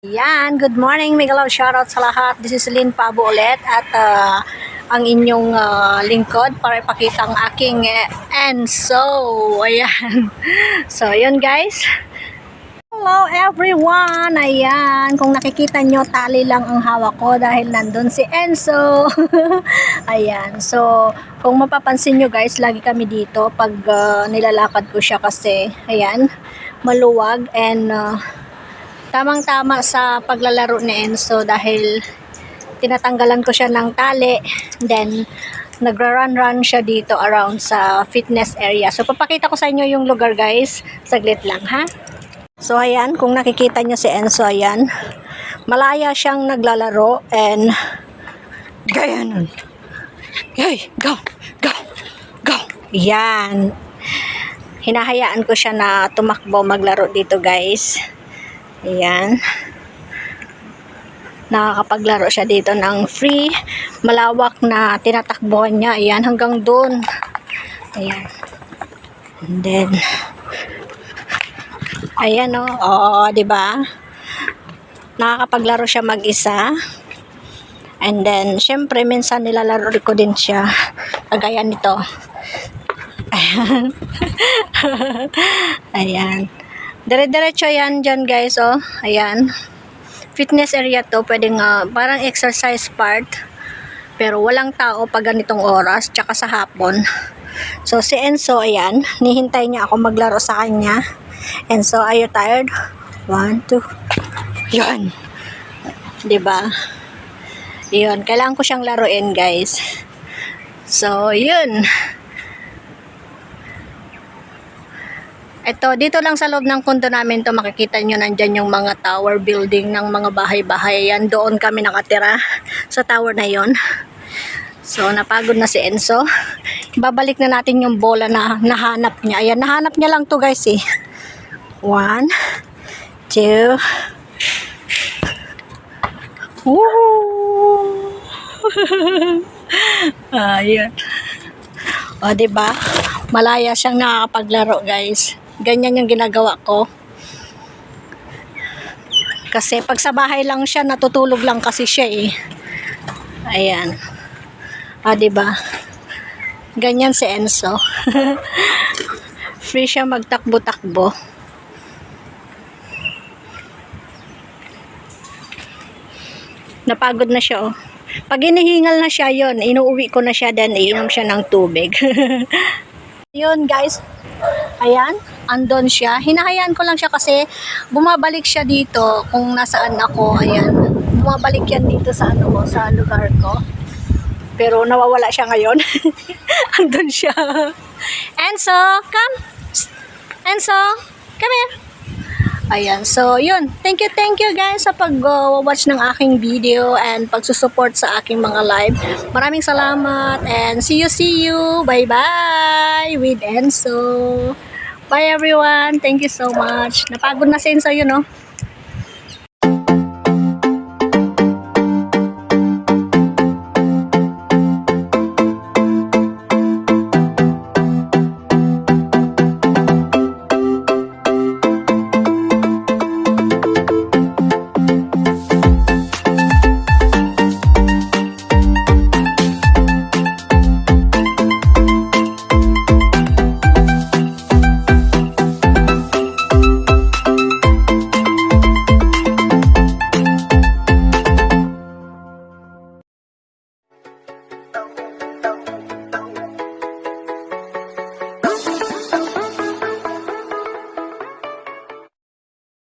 Yan, good morning, mega love shoutout sa lahat. This is Lynn Pabo ulit at ang inyong lingkod para ipakita ang aking Enso. Ayan. So, yun guys. Hello everyone. Ayan, kung nakikita nyo, tali lang ang hawak ko dahil nandun si Enso. Ayan. So, kung mapapansin nyo guys, lagi kami dito pag nilalakad ko siya kasi, ayan, maluwag and tamang-tama sa paglalaro ni Enso dahil tinatanggalan ko siya ng tali, then nagra-run siya dito around sa fitness area. So papakita ko sa inyo yung lugar guys, saglit lang ha. So ayan, kung nakikita nyo si Enso, ayan, malaya siyang naglalaro and gaya nun. Hey, go, go, go. Yan, hinahayaan ko siya na tumakbo maglaro dito guys. Ayan. Nakakapaglaro siya dito ng free. Malawak na tinatakbuhan niya. Ayan, hanggang doon. Ayan. And then, ayan o. Oo, diba? Nakakapaglaro siya mag-isa. And then, syempre, minsan nilalaro ko din siya. Kagaya nito. Ayan. Ayan. Dire-diretso yan dyan guys, oh. Ayan. Fitness area to, pwedeng parang exercise part. Pero walang tao pag ganitong oras, tsaka sa hapon. So, si Enso, ayan, nihintay niya ako maglaro sa kanya. Enso, are you tired? 1, 2. Yan. Diba? Yun, kailangan ko siyang laruin guys. So, yun. Ito, dito lang sa loob ng kondo namin to makikita nyo nandyan yung mga tower building ng mga bahay-bahay. Yan, doon kami nakatira sa tower na yon. So, napagod na si Enso. Babalik na natin yung bola na nahanap niya. Ayan, nahanap niya lang to guys eh. 1, 2. Woo! Ayan. O, diba? Malaya siyang nakakapaglaro guys. Ganyan yung ginagawa ko. Kasi pag sa bahay lang siya, natutulog lang kasi siya eh. Ayan. Diba? Ganyan si Enso. Free siya magtakbo-takbo. Napagod na siya oh. Pag inihingal na siya yon, inuuwi ko na siya, then iinom siya ng tubig. Yun guys. Ayan, andon siya. Hinahayaan ko lang siya kasi bumabalik siya dito kung nasaan ako. Ayan, bumabalik yan dito sa ano ko, sa lugar ko. Pero nawawala siya ngayon. Andun siya. Enso, come. Enso, come here. Ayan, so yun. Thank you guys sa pag-watch ng aking video and pagsusupport sa aking mga live. Maraming salamat and see you. Bye-bye with Enso. Bye everyone. Thank you so much. Napagod na si Enso yun, no?